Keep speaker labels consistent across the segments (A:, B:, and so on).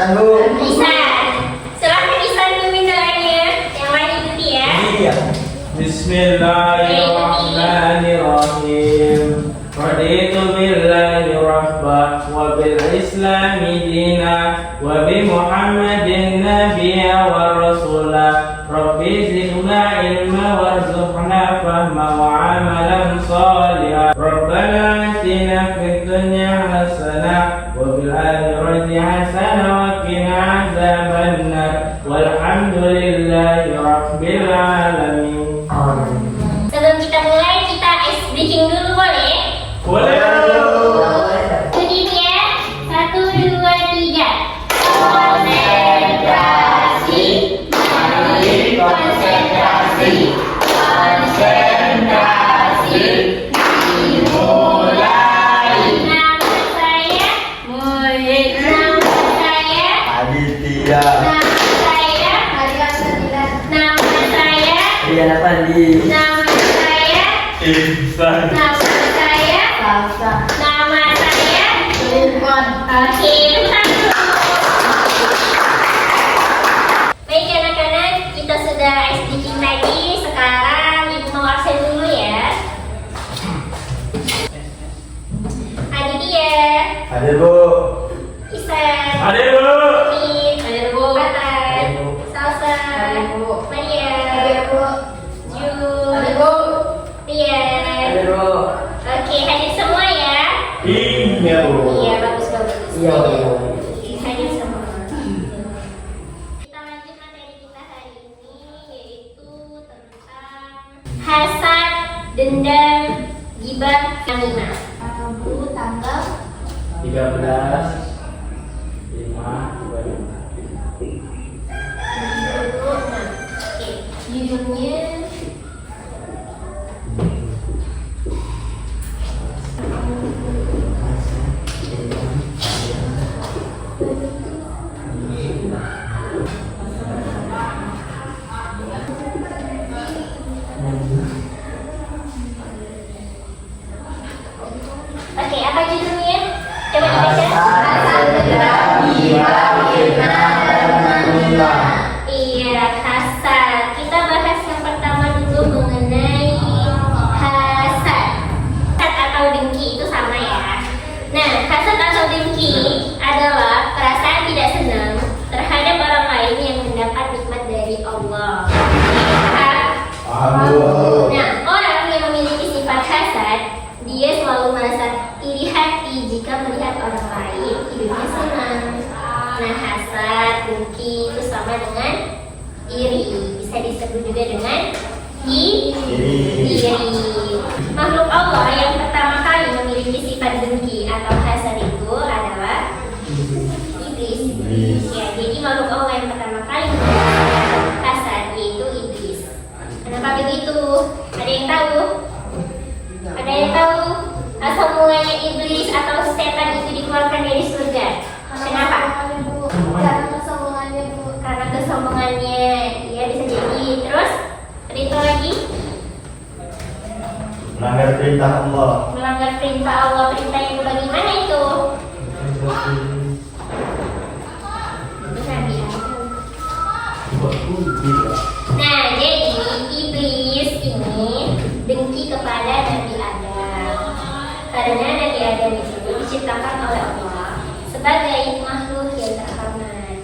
A: Ihsan, Bu.
B: Ihsan. Silakan Ihsan pimpin doanya. Yang lain ikuti ya.
A: Iya.
C: Bismillahirrahmanirrahim. Raditu billahi rabbah wa bil islami dina wa bi Muhammadin nabiyya wa rasula. Rabbi zidna ilma warzuqna fahma wa amalan shalihan. Rabbana atina fid dunya hasanah wa bil akhirati hasanah wa qina adzabannar. Walhamdulillahi rabbil alamin.
B: Sebelum kita mulai, kita ice breaking dulu boleh?
C: Boleh.
B: Bunyinya 1, 2, 3. Konsentrasi, mari konsentrasi, konsentrasi, dimulai. Nama saya Muhammad. Nama saya
A: Aditya.
B: Nama saya Nama saya
A: Rian Afandi.
B: Nama saya
C: Ihsan.
B: Nama saya Nama saya Lukman. Oke, baik anak-anak, kita sudah ice breaking tadi. Sekarang ibu mau absen dulu ya. Aditya,
A: Hadir, Bu.
B: Ihsan,
C: Hadir, Bu.
B: Min, Atan, Salsa, Maria, Jun, Rian. Oke, hadir semua ya.
C: Iya, Bu.
B: Iya, bagus.
A: Iya, Bu.
B: Hadir semua. Kita lanjut materi kita hari ini, yaitu tentang hasad, dendam, ghibah, namimah. Bu, tanggal
C: 13 5
B: 26. Oke, judulnya Oke, apa judulnya? Coba dibaca. Iya, hasad. Kita bahas yang pertama dulu mengenai hasad. Hasad atau dengki itu sama ya. Nah, hasad atau dengki adalah perasaan tidak senang terhadap orang lain yang mendapat nikmat dari Allah. Nah, orang yang memiliki sifat hasad, dia selalu merasa iri hati jika melihat orang lain hidupnya senang. Nah, hasad, dengki itu sama dengan iri. Bisa disebut juga dengan iri. Makhluk Allah yang pertama kali memiliki sifat dengki atau hasad itu adalah iblis. Ya, jadi makhluk Allah yang pertama kali memiliki hasad yaitu iblis. Kenapa begitu? Ada yang tahu? Ada yang tahu asal mulanya iblis atau setan itu dikeluarkan dari surga? Kenapa? Karena kesombongannya. Ya, bisa jadi. Terus itu lagi
A: Melanggar perintah Allah.
B: melanggar perintah Allah. Perintah yang bagaimana itu? Nah, jadi iblis ini dengki kepada Nabi Adam. Karena Nabi Adam itu diciptakan oleh Allah sebagai makhluk yang terhormat.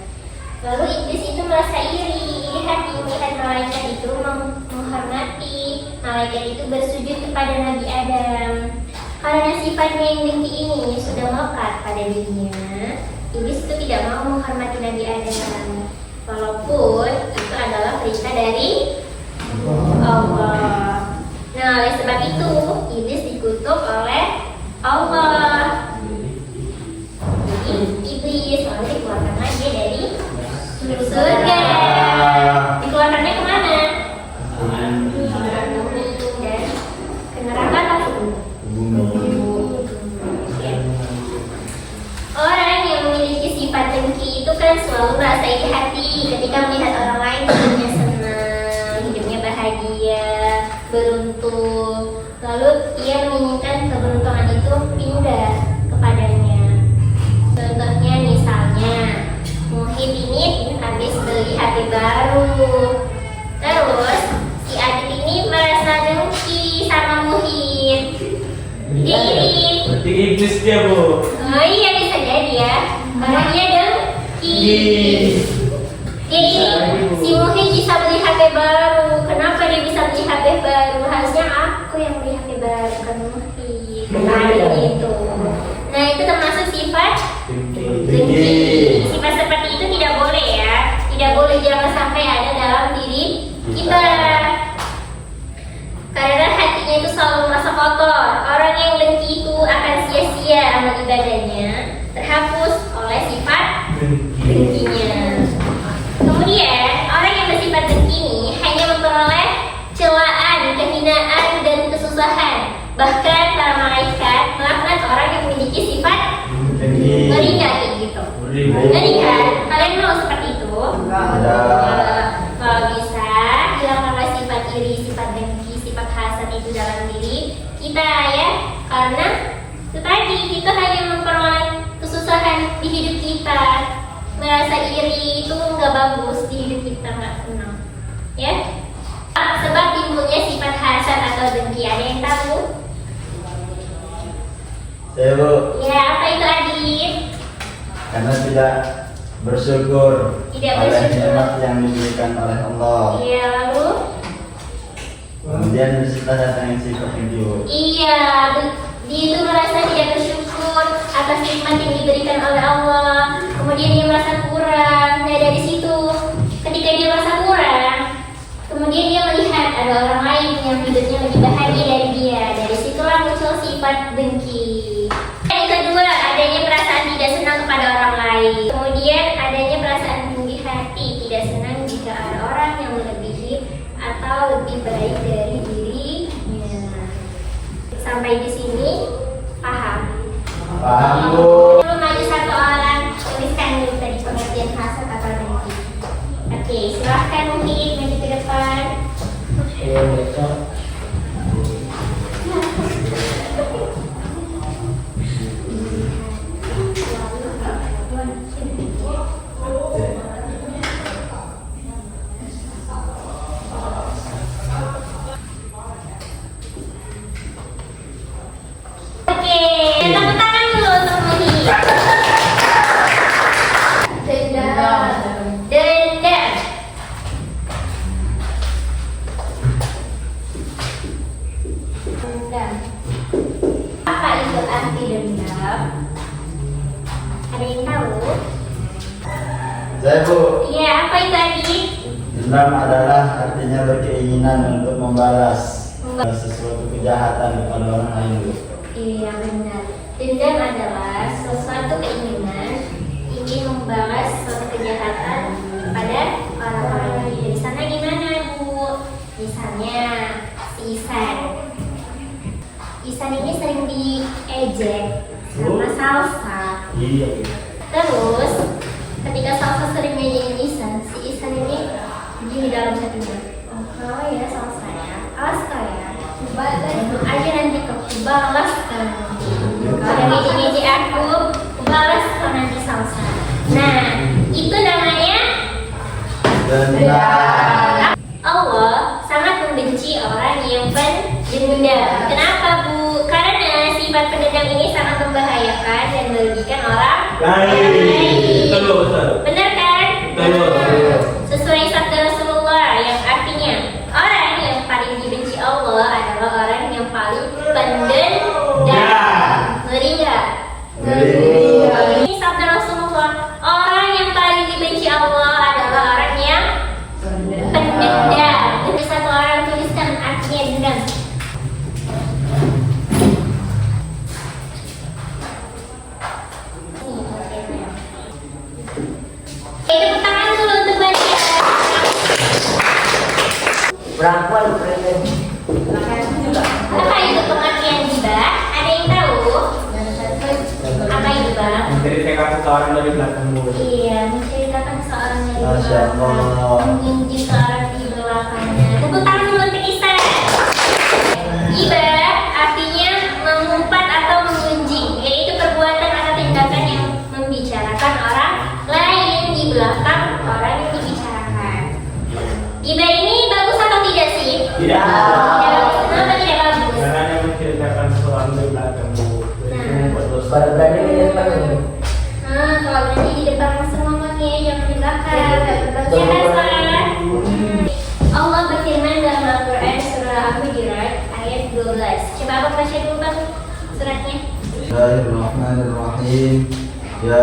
B: Lalu iblis itu merasa iri hati melihat malaikat itu menghormati, malaikat itu bersujud kepada Nabi Adam. Karena sifatnya yang dengki ini sudah melekat pada dirinya, iblis itu tidak mau menghormati Nabi Adam. Walaupun itu adalah perintah dari Allah. Nah, oleh sebab itu iblis dikutuk oleh Allah. Jadi iblis lalu dikeluarkan dia dari surga. Dikeluarkannya kemana? Dan ke neraka atau ya. Orang yang memiliki sifat dengki itu kan selalu merasa iri hati ketika melihat orang lain hidupnya senang, hidupnya bahagia, beruntung. Lalu ia menginginkan keberuntungan itu pindah kepadanya. Contohnya misalnya HP baru. Terus si Adit ini merasa dengki sama Muhid. Dia iri.
C: Berarti iblis dia, Bu.
B: Oh iya, bisa jadi ya. Karena dia dengki. Dia iri. Si Muhid bisa beli HP baru. Kenapa dia bisa beli HP baru? Harusnya aku yang beli HP baru, bukan Muhid. Nah, gitu. Nah, itu termasuk sifat dengki. Sifat seperti itu tidak boleh ya. Tidak boleh, jangan sampai ada dalam diri kita. Karena hatinya itu selalu merasa kotor. Orang yang dengki itu akan sia-sia amal ibadahnya, terhapus oleh sifat dengkinya. Kemudian orang yang bersifat dengki ini hanya memperoleh celaan, kehinaan, dan kesusahan. Bahkan para malaikat melaknat orang yang memiliki sifat
A: Dengki.
B: ngeri nggak kayak gitu? Ngeri kan? Kalian mau seperti itu? Kalau bisa hilangkanlah sifat iri, sifat dengki, sifat hasad itu dalam diri kita ya. Karena itu tadi, kita hanya memperoleh kesusahan di hidup kita. Merasa iri itu nggak bagus di hidup kita, nggak senang ya. Sebab timbulnya sifat hasad atau dengki, ada yang tahu?
A: Saya, Bu,
B: Ya, apa itu Adit?
A: karena tidak bersyukur
B: Tidak
A: oleh
B: bersyukur.
A: nikmat yang diberikan oleh Allah.
B: Iya, lalu?
A: Kemudian disitulah datang sifat dengki, Bu.
B: Iya, dia itu merasa tidak bersyukur atas nikmat yang diberikan oleh Allah. Kemudian dia merasa kurang. Nah, dari situ, ketika dia merasa kurang, kemudian dia melihat ada orang lain yang hidupnya lebih bahagia dari dia. Dari situlah muncul sifat dengki. Yang kedua, adanya perasaan tidak senang kepada orang lain. Kemudian adanya perasaan tinggi hati, tidak senang jika ada orang yang melebihi atau lebih baik dari dirinya. Sampai di sini paham?
A: Paham, Bu.
B: Belum maju satu orang, tuliskan dulu tadi pengertian hasad atau dengki. Oke, silahkan mungkin maju ke depan. Oke, tepuk tangan dulu untuk Muhid. Dendam. Dendam. Dendam. Apa itu arti dendam? Ada yang tahu?
A: Saya, Bu,
B: Iya, apa itu Adit?
A: dendam adalah artinya berkeinginan untuk membalas sesuatu kejahatan kepada orang lain, Bu.
B: Iya, benar. Dendam adalah sesuatu keinginan ingin membalas suatu kejahatan kepada orang lain. Di sana gimana, Bu? Misalnya si Isan. Isan ini sering diejek sama Salsa.
C: Iya.
B: Terus ketika Salsa sering ngejekin Isan, si Isan ini gini dalam hatinya. Oh, kalau ya Salsa ya, awas kau ya. Aja nanti kau balas nanti. Kalau ada ngejek aku, balas kau nanti Salsa. Nah, itu namanya
A: Dendam.
B: Allah sangat membenci orang yang pendendam. Kenapa, Bu? Karena sifat pendendam ini sangat membahayakan dan merugikan orang lain.
C: Betul, betul.
B: Benar kan?
C: Betul.
B: Sesuai sabda Rasulullah yang artinya orang yang paling dibenci Allah adalah orang yang paling pendendam. Ngeri nggak?
A: Ngeri.
B: Ini sabda Rasulullah. Orang yang paling dibenci Allah adalah orang yang pendendam. Jadi satu orang tuliskan artinya dendam. Tepuk tangan dulu untuk Badia.
A: Perempuan keren.
B: Apa itu pengertian gibah? Ada yang tahu? Apa itu, Bang?
C: Menceritakan seseorang dari belakangmu.
B: Iya, menceritakan seorang dari
A: Masya Allah.
B: belakang, mengunci seorang di belakangnya. Tepuk tangan dulu untuk Isa. Gibah artinya mengumpat atau mengunjing, yaitu perbuatan atau tindakan yang membicarakan orang lain di belakang orang yang dibicarakan.
C: Tidak.
B: Kenapa tidak bagus?
C: Jangan yang menceritakan seseorang dari belakangmu. Itu membuat dosa.
D: Baru berani di depan ini.
B: Kalau berarti di depan semua pakai jangan di belakang. Ya kan, Allah berfirman dalam Al-Quran surah Al-Hujurat ayat 12. Coba Abang baca dulu Bang suratnya.
A: Bismillahirrahmanirrahim. Ya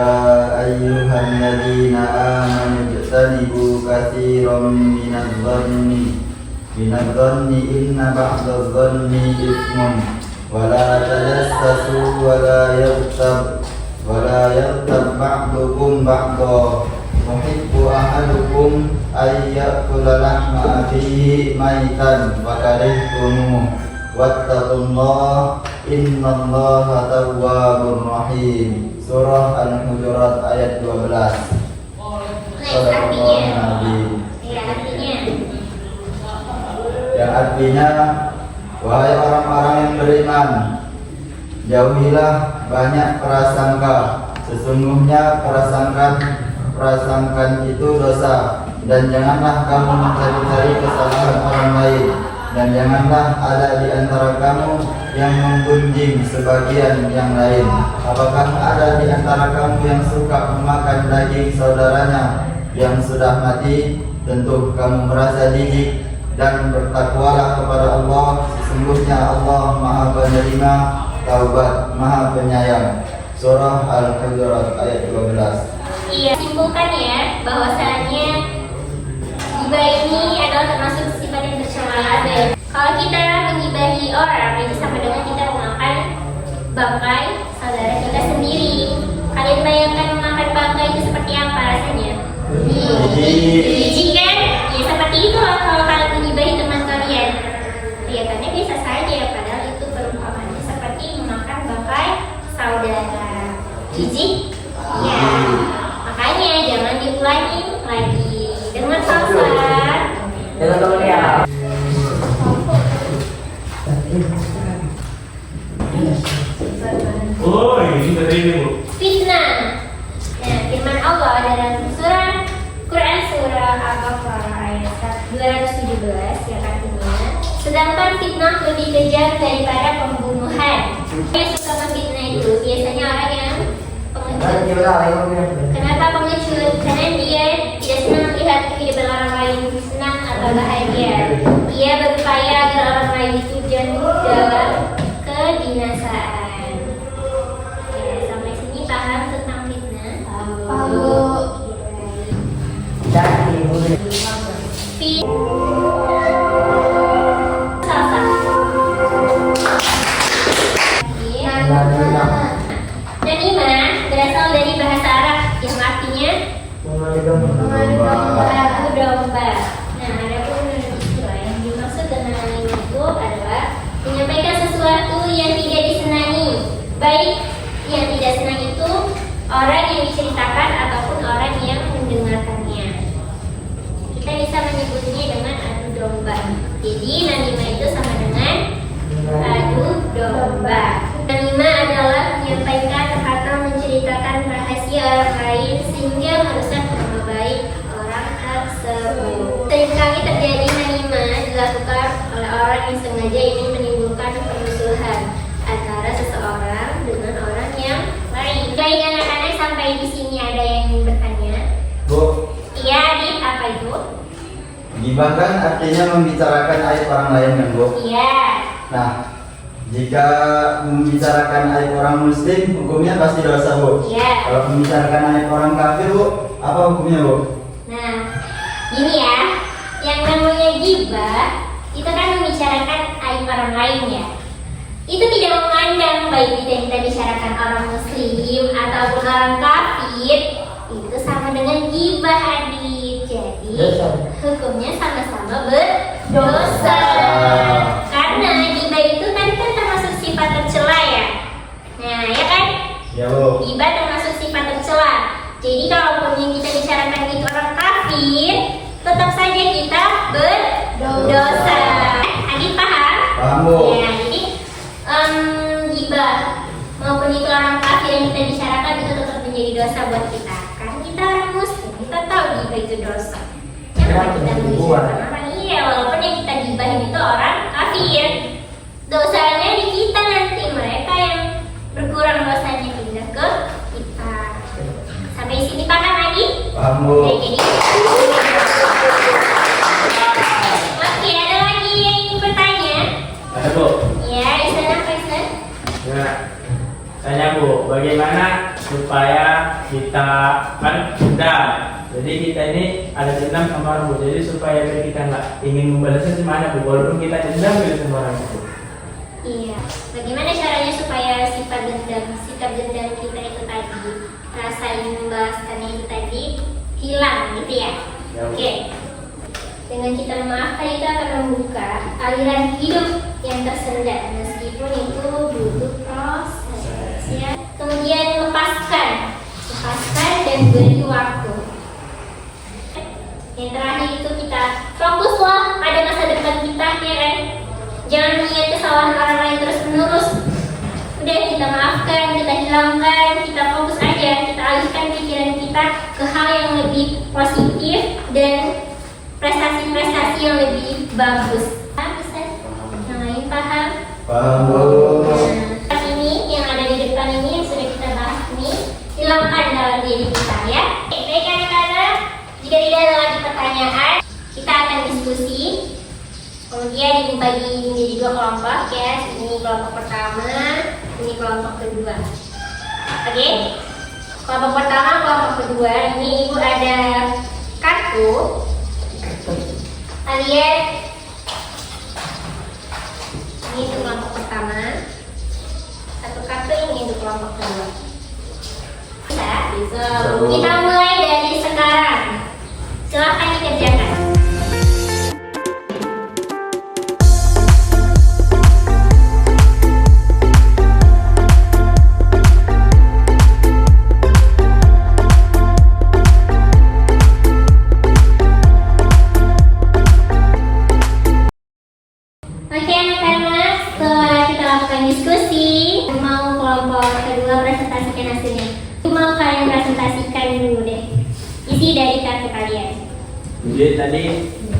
A: ayyuhalladzina amanu ijtanibu katsiran minadh-dhanni inna ba'dadh-dhanni ithmun wa la tajassasu wa la yaghtab ba'dukum ba'dha yuhibbu ahadukum ay ya'kula lahma akhihi maitan wa karihtumuh wattaqullaha innallaha tawwabur rahim. Surah Al-Hujurat ayat 12.
B: Artinya. Ya, artinya.
A: Yang artinya, wahai orang-orang yang beriman, jauhilah banyak prasangka. Sesungguhnya prasangkaan itu dosa. Dan janganlah kamu mencari-cari kesalahan orang lain. Dan janganlah ada di antara kamu yang menggunjing sebagian yang lain. Apakah ada di antara kamu yang suka memakan daging saudaranya yang sudah mati? Tentu kamu merasa jijik. Dan bertakwalah kepada Allah. Sesungguhnya Allah Maha Penerima Taubat, Maha Penyayang. Surah Al-Hujurat ayat 12.
B: Iya, simpulkan ya bahwasannya ghibah ini adalah termasuk sifat yang tercela. Dan kalau kita menggibahi orang itu sama dengan kita memakan bangkai saudara kita sendiri. Kalian bayangkan memakan bangkai itu seperti apa rasanya? Jijik kan? Ya seperti itu loh kalau kalian menggibahi teman kalian. Kelihatannya biasa saja, padahal itu perumpamannya seperti memakan bangkai saudara. Jijik? Ya. Makanya jangan diulangi lagi. Dengan sabar.
D: Dengan teman ya.
C: Oh, ini dari ini Bu.
B: Fitnah. Nah, firman Allah dalam surah Quran surah Al-Baqarah ayat 217 yang artinya, sedangkan fitnah lebih kejam daripada pembunuhan. Yang suka memfitnah itu biasanya orang yang pengecut. Kenapa pengecut? Karena dia tidak senang melihat kehidupan orang lain senang atau bahagia. Dia berupaya agar orang lain itu jatuh dalam kebinasaan. Ya, sampai sini paham tentang fitnah? Namimah berasal dari bahasa Arab yang artinya mengadu domba. Nah, adapun istilah yang dimaksud dengan namimah itu adalah menyampaikan sesuatu yang tidak disenangi, baik yang tidak senang itu orang yang diceritakan ataupun orang yang mendengarkannya. Kita bisa menyebutnya dengan adu domba. Jadi namimah itu sama dengan adu domba. Namimah adalah menyampaikan atau menceritakan rahasia orang lain sehingga merusak nama baik orang tersebut. Seringkali terjadi namimah dilakukan oleh orang yang sengaja ingin menimbulkan permusuhan antara seseorang dengan orang yang lain. Baik anak-anak, sampai di sini ada yang ingin bertanya?
A: Bu,
B: Iya, Adit, apa itu?
A: ghibah kan artinya membicarakan aib orang lain kan Bu?
B: Iya.
A: Nah, jika membicarakan aib orang muslim, hukumnya pasti dosa Bu.
B: Iya.
A: Kalau membicarakan aib orang kafir Bu, apa hukumnya Bu?
B: Nah, gini ya, yang namanya ghibah itu kan membicarakan aib orang lain ya. Itu tidak memandang baik kita bicarakan orang muslim ataupun orang kafir, itu sama dengan ghibah Adit. Jadi hukumnya sama-sama berdosa. Karena ghibah itu tadi kan termasuk sifat tercela ya. Nah, ya kan?
A: Ya Bu.
B: Ghibah termasuk sifat tercela. Jadi kalaupun yang kita bicarakan itu orang kafir, tetap saja kita berdosa. Adit paham?
A: Paham Bu.
B: Ya, jadi ghibah maupun itu orang kafir yang kita bicarakan itu tetap menjadi dosa buat kita. Karena kita orang muslim, kita tahu ghibah itu dosa. Jangan kita membicarakan orang ya walaupun yang kita gibahin itu orang kafir, dosanya di kita nanti, mereka yang berkurang dosanya pindah ke kita. Sampai sini paham lagi?
A: Paham, Bu.
B: Oke, ada lagi yang ingin bertanya?
C: Ada Bu.
B: Ya, Ihsan apa Ihsan?
C: Ya, tanya Bu, bagaimana supaya kita kan dendam? Jadi kita ini ada dendam sama orang Bu. Jadi supaya kita nggak ingin membalasnya gimana Bu? Walaupun kita dendam gitu sama orang Bu.
B: Iya. Bagaimana caranya supaya sikap dendam kita itu tadi, rasa ingin membalaskannya itu tadi hilang gitu ya?
C: Ya, Bu.
B: Oke. Dengan kita memaafkan itu akan membuka aliran hidup yang tersendat meskipun itu butuh proses ya. Kemudian lepaskan dan beri waktu. Yang terakhir itu kita fokuslah pada masa depan kita ya kan. Jangan mengingat kesalahan orang lain terus menerus. Udah kita maafkan, kita hilangkan, kita fokus aja, kita alihkan pikiran kita ke hal yang lebih positif dan prestasi-prestasi yang lebih bagus. Paham Ustaz? Yang lain paham?
A: Paham, Bu.
B: Nah, ini yang ada di depan ini yang sudah kita bahas ini hilangkan dalam diri kita ya. Oke, baik anak-anak, jika tidak ada lagi pertanyaan, kita akan diskusi. Kemudian dibagi menjadi dua kelompok ya. Ini kelompok pertama, ini kelompok kedua. Oke? Kelompok pertama, kelompok kedua. Ini ibu ada kartu. Kalian ini untuk kelompok pertama, satu kartu ini untuk kelompok kedua. Bisa. Kita mulai dari sekarang. Silahkan dikerjakan. Oke anak-anak, setelah kita lakukan diskusi, mau kelompok kedua presentasikan hasilnya. Mau kalian presentasikan dulu deh isi dari kartu kalian.
C: Jadi tadi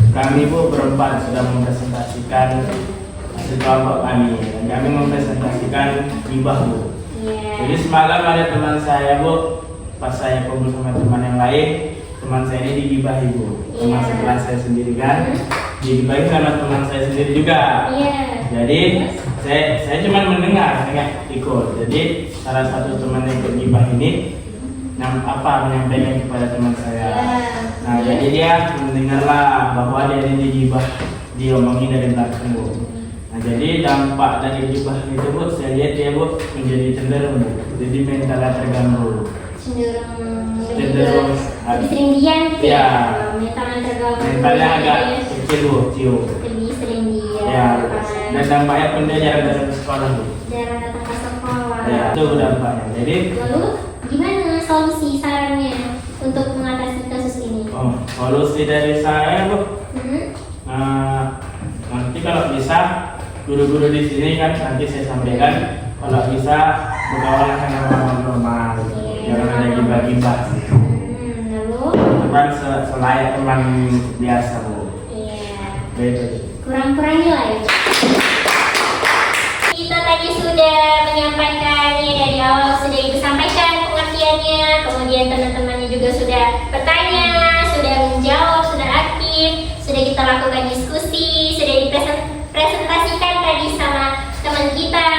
C: kami Bu berempat sudah mempresentasikan hasil kelompok kami dan kami mempresentasikan gibah Bu.
B: Iya.
C: Jadi semalam ada teman saya Bu, pas saya kumpul sama teman yang lain, teman saya ini digibahi Bu, teman
B: Iya.
C: sekelas saya sendiri kan, digibahi sama teman saya sendiri juga.
B: Iya.
C: Jadi saya cuma mendengar, nggak ikut. Jadi salah satu teman yang bergibah ini menyampaikan kepada teman saya. Nah, jadi dia mendengarlah bahwa dia ini digibah, diomongin dari belakang Bu. Nah, jadi dampak dari gibah itu Bu, saya lihat dia Bu menjadi cenderung Bu. Jadi mentalnya terganggu.
B: Cenderung lebih sering diam gitu
C: Ya.
B: Mentalnya terganggu.
C: Mentalnya agak kecil Bu, cium.
B: Lebih sering diam.
C: Ya, dan dampaknya pun dia jarang datang ke sekolah Bu.
B: Jarang datang ke sekolah.
C: Ya, itu dampaknya. Jadi
B: Lalu gimana solusi sarannya untuk mengatasi kasus ini?
C: solusi dari saya Bu, nanti kalau bisa guru-guru di sini kan nanti saya sampaikan, kalau bisa berkawan sama orang normal, jangan ada gibah-gibah.
B: Lalu?
C: Teman selayak teman biasa Bu.
B: Iya.
C: Begitu.
B: Kurang-kurangi lah ya. Kita tadi sudah menyampaikannya dari awal, sudah ibu sampaikan pengertiannya, kemudian teman-temannya juga sudah bertanya, sudah menjawab, sudah aktif, sudah kita lakukan diskusi, sudah dipresentasikan tadi sama teman kita.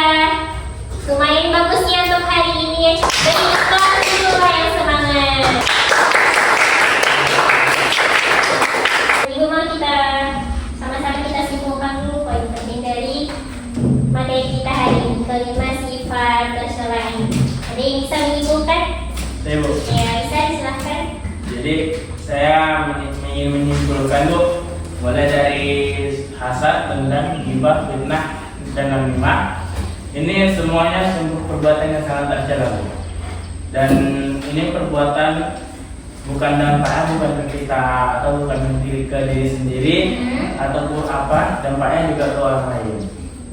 B: Lumayan bagusnya untuk hari ini ya. Beri kelas dulu lah yang semangat. Ibu mau kita sama-sama kita simpulkan dulu poin penting dari materi kita hari ini, kelima sifat tercela ini. Ada yang bisa menyimpulkan?
C: Saya Bu.
B: Ya bisa, silahkan.
C: Jadi saya ingin menyimpulkan Bu, mulai dari hasad, dendam, gibah, fitnah, dan namimah. Ini semuanya sungguh perbuatan yang sangat tercela Bu. Dan ini perbuatan bukan dampaknya bukan ke kita atau bukan ke diri sendiri ataupun apa, dampaknya juga ke orang lain.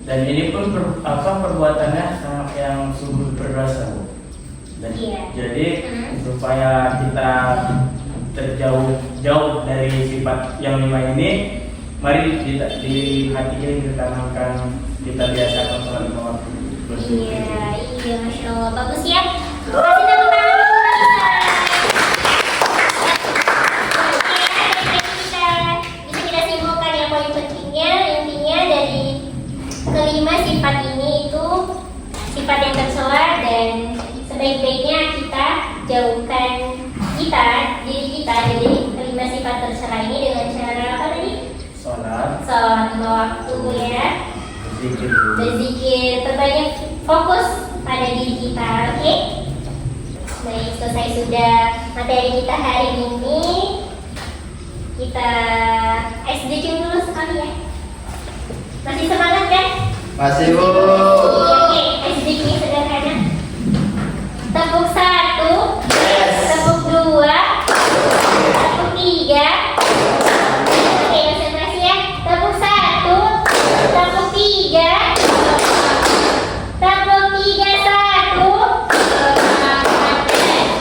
C: Dan ini pun perbuatannya sangat yang sungguh berdosa Bu. Dan jadi supaya kita terjauh dari sifat yang 5 ini, Mari di hati ini ditanamkan, kita biasakan sholat lima waktu.
B: Iya, Masya Allah, bagus ya. Kasih tepuk tangan dulu, Nisa. Oke, bisa kita simpulkan yang paling pentingnya, intinya dari kelima sifat ini itu sifat yang tercela dan sebaik-baiknya kita jauhkan diri kita dari kelima sifat tercela ini dengan cara apa tadi? Sholat lima waktu ya. Berzikir, terbanyak fokus pada diri kita, oke? Baik, selesai sudah materi kita hari ini. Kita SDQ dulu sekali ya. Masih semangat kan?
A: Masih Bu.
B: Oke, SDQ sederhana. Tepuk 1, tepuk 2, tepuk 3. Oke, konsentrasi ya. Tepuk 1, tepuk 3, tepuk 3 1.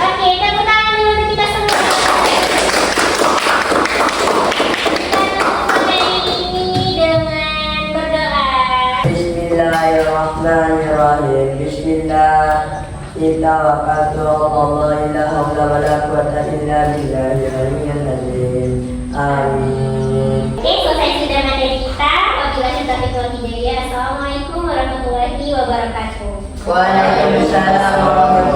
B: Oke, tepuk tangan dulu untuk kita semua. Kita tutup materi ini dengan berdoa.
D: Bismillahirrahmanirrahim. Bismillah. Tawakkaltu 'ala Allah, la haula wa la quwwata illa billahil aliyyil azim. Amin.
B: Oke, selesai sudah materi kita. Wabillahi taufiq wal hidayah. Assalamualaikum warahmatullahi wabarakatuh.
D: Waalaikumsalam warahmatullahi